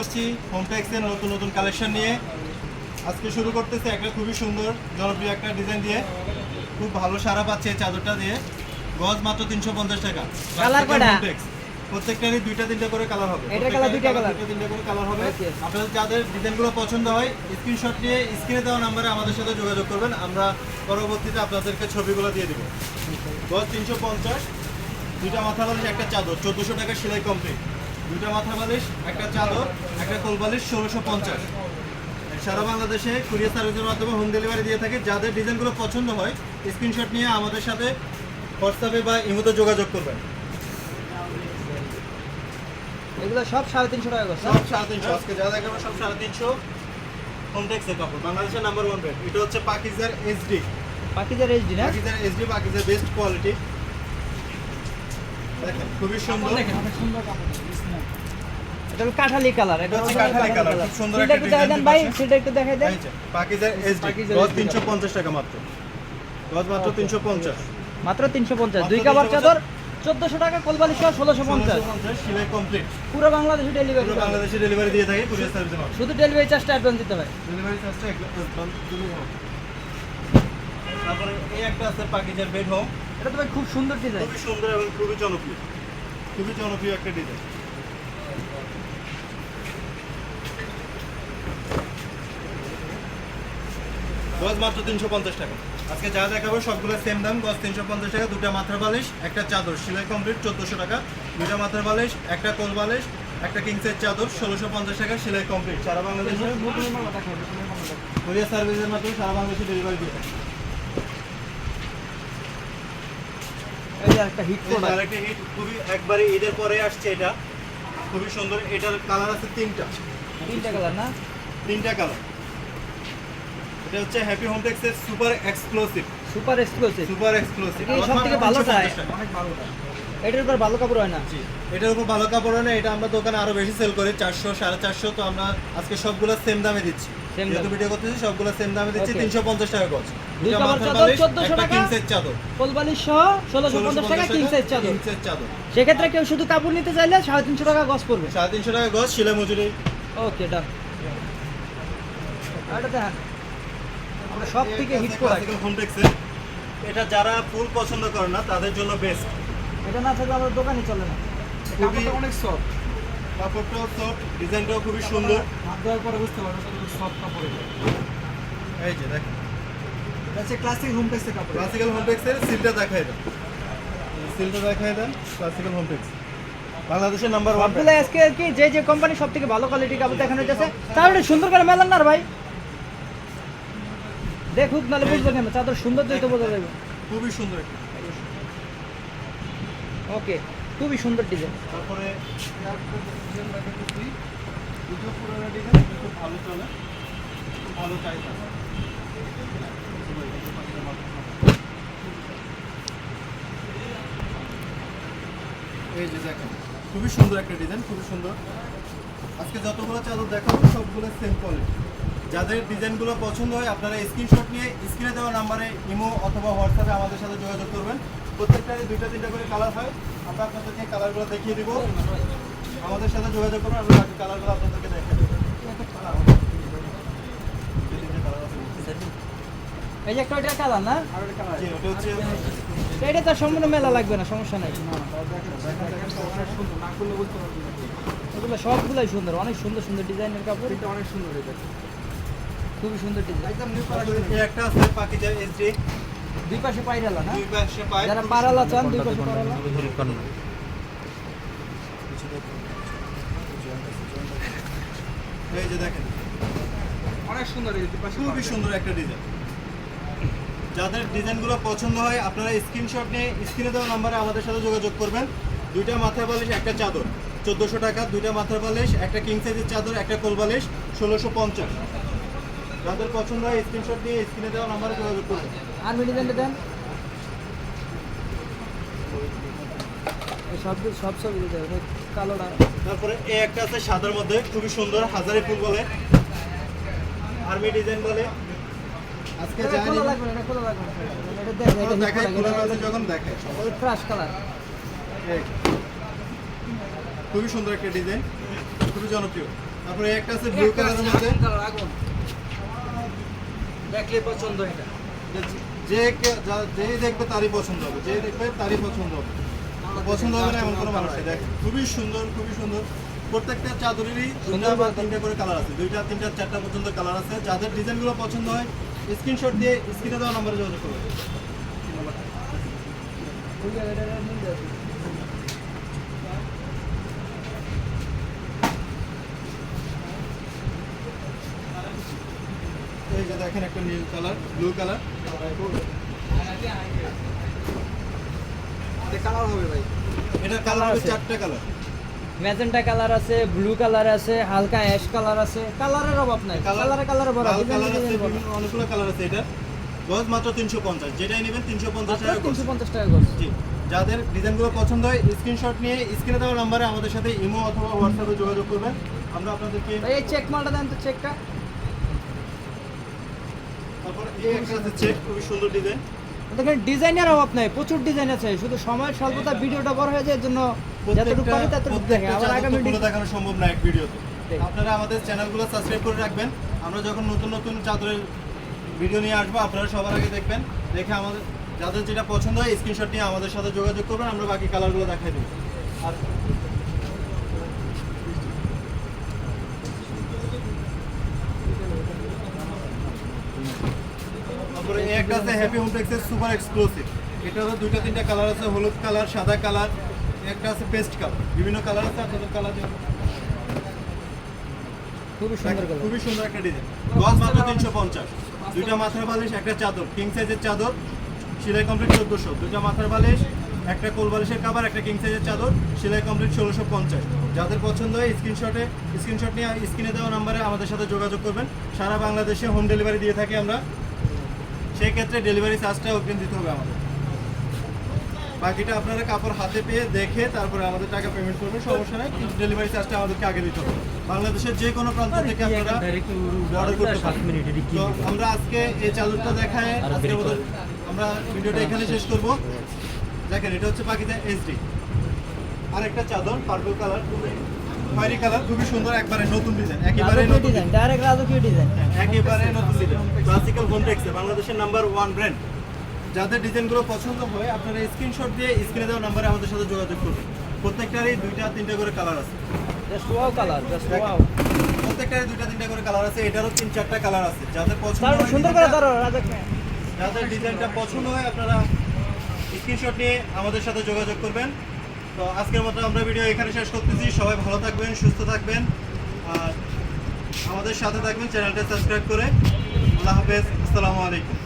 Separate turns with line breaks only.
করছি হোমটেক্সের নতুন নতুন কালেকশন নিয়ে। আজকে শুরু করতেছে একটা খুবই সুন্দর জনপ্রিয় একটা ডিজাইন দিয়ে, খুব ভালো সারা পাচ্ছে এই চাদরটা দিয়ে। গজ মাত্র 350 টাকা।
কালার কয়টা?
প্রত্যেকটারই দুইটা তিনটা করে কালার হবে।
এটা কালার দুইটা কালার,
দুইটা তিনটা করে কালার হবে। আপনাদের যাদের ডিজাইনগুলো পছন্দ হয় স্ক্রিনশট নিয়ে স্ক্রিনে দেওয়া নম্বরে আমাদের সাথে যোগাযোগ করবেন, আমরা পরবর্তীতে আপনাদেরকে ছবিগুলো দিয়ে দেব। গজ 350, দুইটা মাথা বালিশ একটা চাদর 1400 টাকা সেলাই কমপ্লিট। দুইটা মাথা বালিশ একটা চাদর একটা কোল বালিশ 1650। সারা বাংলাদেশে কুরিয়ার সার্ভিসের মাধ্যমে হোম ডেলিভারি দিয়ে থাকে। যাদের ডিজাইনগুলো পছন্দ হয় স্ক্রিনশট নিয়ে আমাদের সাথে হোয়াটসঅ্যাপে বা ইমোতে যোগাযোগ করবেন।
এগুলো সব 350 টাকা করে,
সব 350। আজকে যা দেখাবো সব 350। হোমটেক্সের কাপড়, বাংলাদেশের নাম্বার 1 ব্র্যান্ড। এটা হচ্ছে পাকিজার এসডি।
পাকিজার এসডি না?
পাকিজার এসডি, পাকিজার বেস্ট কোয়ালিটি। দেখেন খুবই সুন্দর,
দেখেন অনেক সুন্দর কাপড়। এটা হলো কাঠালি কালার,
এটা হচ্ছে কাঠালি কালার, খুব সুন্দর
একটা
একটা
ডিজাইন
ডিজাইন।
ভাই, সেটা একটু দেখাই দেন।
পাকিজার এসডি গজ 350 টাকা মাত্র। গজ মাত্র 350।
মাত্র 350। দুই কাভার চাদর 1400 টাকা, কোলবালিশ সহ 1650।
সেলাই কমপ্লিট।
পুরো বাংলাদেশে ডেলিভারি।
পুরো বাংলাদেশে ডেলিভারি দিয়ে থাকে কুরিয়ার সার্ভিসের মাধ্যমে।
শুধু ডেলিভারি চার্জটা অ্যাডভান্স দিতে হয়।
ডেলিভারি চার্জটা একদম দিলেই হবে। তারপরে এই একটা আছে পাকিজার বেড হোম।
এটা তো ভাই খুব সুন্দর ডিজাইন।
খুবই সুন্দর এবং খুবই জনপ্রিয়, খুবই জনপ্রিয় একটা ডিজাইন। গজ মাত্র 350 টাকা। আজকে যা দেখাবো সবগুলো সেম দাম। গজ 350 টাকা। দুটা মাথার বালিশ একটা চাদর সেলাই কমপ্লিট 1400 টাকা। দুটা মাথার বালিশ একটা কোল বালিশ একটা কিং সাইজ চাদর 1650 টাকা সেলাই কমপ্লিট। সারা বাংলাদেশে কুরিয়ার সার্ভিসের মাধ্যমে সারা বাংলাদেশে ডেলিভারি দিয়ে থাকে।
এই যে একটা হিট প্রোডাক্ট,
আরেকটা হিট, খুবই একবারে ঈদের পরে আসছে এটা, খুবই সুন্দর। এটার কালার আছে তিনটা
কালার না?
তিনটা কালার। এটা হচ্ছে হ্যাপি হোমটেক্সের super exclusive.
Super exclusive.
Super exclusive
এই সবথেকে ভালো চাই,
অনেক ভালো।
এটার উপর ভালো কাপড় হয় না।
জি, এটার উপর ভালো কাপড় হয় না। এটা আমরা দোকানে আরো বেশি সেল করি 400 450। তো আমরা আজকে সবগুলো সেম দামে দিচ্ছি। যেহেতু ভিডিও করতেছি সবগুলো সেম দামে দিচ্ছি। 350 টাকা গজ।
দুই কাভার চাদর 1400 টাকা,
কিং সাইজ চাদর
কোলবালিশ সহ 1650 টাকা কিং সাইজ চাদর।
কিং সাইজ চাদর।
সেক্ষেত্রে কেউ শুধু কাপড় নিতে চাইলে 350 টাকা গজ পড়বে।
350 টাকা গজ, সেলাই মজুরি।
ওকে ডান। এটা দেখেন আমরা সব থেকে হিট প্রোডাক্ট।
হোমটেক্সের এটা যারা ফুল পছন্দ করে না তাদের জন্য বেস্ট।
এটা না থাকলে আমাদের দোকানই চলে না।
খুবই
অনেক সফট,
কাপড়টাও সফট, ডিজাইনটাও খুবই সুন্দর।
হাত দেওয়ার পরে বুঝতে পারবেন কত সফট কাপড়।
এই যে দেখেন
এটা হচ্ছে ক্লাসিক হোমটেক্সের কাপড়।
ক্লাসিক্যাল হোমটেক্সের সিলটা দেখাই দেন। সিলটা দেখাই দেন। ক্লাসিক্যাল হোমটেক্স বাংলাদেশের নাম্বার 1।
সবগুলো আজকে কি যে যে কোম্পানি সব থেকে ভালো কোয়ালিটির কাপড় দেখানো যাচ্ছে, তাহলে সুন্দর করে মেলান না ভাই। দেখুক নালে বুঝবে কেন, চাদর সুন্দর তো বোঝা যাবে।
খুবই সুন্দর একটা।
ওকে, খুবই সুন্দর ডিজাইন।
তারপরে ডিজাইন দেখাচ্ছি, দুটো পুরোনো ডিজাইন খুব ভালো চলে, খুব ভালো চাহিদা। এই যে দেখেন খুবই সুন্দর একটা ডিজাইন, খুবই সুন্দর। আজকে যতগুলো চাদর দেখাবো সবগুলো সেম কোয়ালিটি। যাদের ডিজাইনগুলো পছন্দ হয় আপনারা স্ক্রিনশট নিয়ে স্ক্রিনে দেওয়া নাম্বারে ইমো অথবা হোয়াটসঅ্যাপে আমাদের সাথে যোগাযোগ করবেন। প্রত্যেকটারই দুইটা তিনটা করে কালার হয়। আমরা আপনাদেরকে কালারগুলো দেখিয়ে দিব। আমাদের সাথে যোগাযোগ করবেন, আমরা বাকি কালারগুলো আপনাদেরকে দেখিয়ে দেবো।
এই যে একটা ওইটা কালার না?
জি, ওটা হচ্ছে
এটা তো সম্পূর্ণ মেলা লাগবে না, সমস্যা নাই। এগুলো সবগুলাই সুন্দর, অনেক সুন্দর সুন্দর ডিজাইনের কাপড়। এটা অনেক সুন্দর, এটা খুবই সুন্দর ডিজাইন।
এই একটা আছে পাকিজার এসডি।
দুই পাশে পায়রালা না?
দুই পাশে পায়।
যারা পারালা চান দুই পাশে পারালা।
এই যে দেখেন
অনেক সুন্দর,
খুবই সুন্দর একটা ডিজাইন। যাদের ডিজাইনগুলো পছন্দ হয় আপনারা স্ক্রিনশট নিয়ে স্ক্রিনে দেওয়া নাম্বারে আমাদের সাথে যোগাযোগ করবেন। দুইটা মাথার বালিশ একটা চাদর 1400 টাকা। দুইটা মাথার বালিশ একটা কিং সাইজের চাদর একটা কোল বালিশ 1650। যাদের পছন্দ হয় স্ক্রিনশট নিয়ে স্ক্রিনে দেওয়া নাম্বারে যোগাযোগ করবেন।
আর ডিজাইনটা দেন। সব সব সব কালোটা।
তারপরে এই একটা আছে সাদার মধ্যে, খুবই সুন্দর, হাজারি ফুল বলে, আর্মি ডিজাইন বলে। আজকে
এটা খোলা লাগবে না, এটা খোলা লাগবে না। এটা দেখ, এটা
দেখাই খোলা গেলে যখন দেখায়
ওই ফ্রেশ কালার।
খুবই সুন্দর একটা ডিজাইন, খুবই জনপ্রিয়। তারপরে একটা আছে ব্লু কালারের মধ্যে,
দেখলে পছন্দ এটা।
যেই দেখবে তারই পছন্দ হবে, যে দেখবে তারই পছন্দ হবে। পছন্দ হবে না এমন কোনো মানুষ নেই। দেখ খুবই সুন্দর, খুবই সুন্দর। প্রত্যেকটা চাদরেরই দুইটা বা তিনটা করে কালার আছে, দুইটা তিনটা চারটা পর্যন্ত কালার আছে। যাদের ডিজাইনগুলো পছন্দ হয় স্ক্রিনশট দিয়ে স্ক্রিনে দেওয়া নম্বরে যোগাযোগ করবে।
ওই জায়গাটা মিল যাবে।
এই যে দেখেন একটা নীল কালার, ব্লু কালার,
কালার হবে ভাই,
এটা কালার হবে
আছে।
চারটা কালার।
ম্যাজেন্টা কালার আছে, ব্লু কালার আছে, হালকা অ্যাশ কালার আছে, কালারের অভাব নাই, কালারে কালারে ভরা,
লাল
ডিজাইন
কালার আছে,
ডিজাইন ভরা।
বিভিন্ন অনেকগুলো কালার আছে। এটা গজ মাত্র 350, যেটাই নেবেন 350
মাত্র
টাকা করে।
350 টাকা করে।
জি, যাদের ডিজাইনগুলো পছন্দ হয় স্ক্রিনশট নিয়ে স্ক্রিনে দেওয়া নম্বরে আমাদের সাথে ইমো অথবা হোয়াটসঅ্যাপে যোগাযোগ করবেন। আমরা আপনাদেরকে
ভাই এই চেক মালটা দেন তো, চেকটা।
তারপর এই একটা আছে চেক, খুবই সুন্দর ডিজাইন।
দেখেন ডিজাইনের অভাব নাই, প্রচুর ডিজাইন আছে, শুধু সময়ের স্বল্পতা, ভিডিওটা বড় হয়ে যায়, এর জন্য যতটুকু পারি ততটুকু দেখে আবার আগামী
প্রত্যেকটা দেখানো সম্ভব না এক ভিডিওতে।
ঠিক।
আপনারা আমাদের চ্যানেলগুলো সাবস্ক্রাইব করে রাখবেন। আমরা যখন নতুন নতুন চাদরের ভিডিও নিয়ে আসবো আপনারা সবার আগে দেখবেন। দেখে আমাদের যাদের যেটা পছন্দ হয় স্ক্রিনশট নিয়ে আমাদের সাথে যোগাযোগ করবেন, আমরা বাকি কালারগুলো দেখাই দেবো। আর তারপরে এই একটা আছে হ্যাপি হোম টেক্সের সুপার এক্সক্লুসিভ। এটারও দুইটা তিনটা কালার আছে, হলুদ কালার, সাদা কালার, একটা আছে পেস্ট কালার, বিভিন্ন কালার আছে। আপনাদের কালার
খুবই সুন্দর কালার।
খুবই সুন্দর একটা ডিজাইন। গজ মাত্র 350, দুইটা মাথার বালিশ, একটা চাদর, কিং সাইজের চাদর, সেলাই কমপ্লিট 1400, দুইটা মাথার বালিশ, একটা কোল বালিশের কভার, একটা কিং সাইজের চাদর, সেলাই কমপ্লিট 1650। যাদের পছন্দ হয় স্ক্রিনশট নিয়ে স্ক্রিনে দেওয়া নম্বরে আমাদের সাথে যোগাযোগ করবেন। সারা বাংলাদেশে হোম ডেলিভারি দিয়ে থাকি আমরা, সেই ক্ষেত্রে ডেলিভারি চার্জটা অগ্রিম দিতে হবে আমাদের। বাকিটা আপনারা কাপড় হাতে পেয়ে দেখে তারপরে আমাদের টাকা পেমেন্ট করবেন, সমস্যা নেই। কিন্তু ডেলিভারি চার্জটা আমাদেরকে আগে দিতে হবে। বাংলাদেশের যে কোনো প্রান্ত থেকে আপনারা অর্ডার করতে পারেন। তো আমরা আজকে এই চাদরটা দেখায় আজকের মতো আমরা ভিডিওটা এখানে শেষ করব। দেখেন এটা হচ্ছে পাকিজা এইচডি, আর একটা চাদর পার্পল কালার, খয়েরি কালার, খুবই সুন্দর, একবারে নতুন ডিজাইন, একেবারে
রাজকীয়
নতুন
ডিজাইন, ডাইরেক্ট রাজকীয় ডিজাইন।
একেবারে নতুন ডিজাইন, ক্লাসিক্যাল হোম টেক্সে বাংলাদেশের নাম্বার 1 ব্র্যান্ড। যাদের ডিজাইনগুলো পছন্দ হয় আপনারা স্ক্রিনশট দিয়ে স্ক্রিনে দেওয়া নম্বরে আমাদের সাথে যোগাযোগ করবেন। প্রত্যেকটারই দুইটা তিনটা করে কালার আছে,
just wow colour, just wow.
প্রত্যেকটারই দুইটা তিনটা করে কালার আছে। এটারও 3-4টা কালার আছে। যাদের পছন্দ
তার
হয়
সুন্দর করে ধরো রাজা।
যাদের ডিজাইনটা পছন্দ হয় আপনারা স্ক্রিনশট নিয়ে আমাদের সাথে যোগাযোগ করবেন। তো আজকের মতো আমরা ভিডিও এখানে শেষ করতেছি। সবাই ভালো থাকবেন, সুস্থ থাকবেন, আর আমাদের সাথে থাকবেন চ্যানেলটা সাবস্ক্রাইব করে। আল্লাহ হাফেজ, আসসালামু আলাইকুম।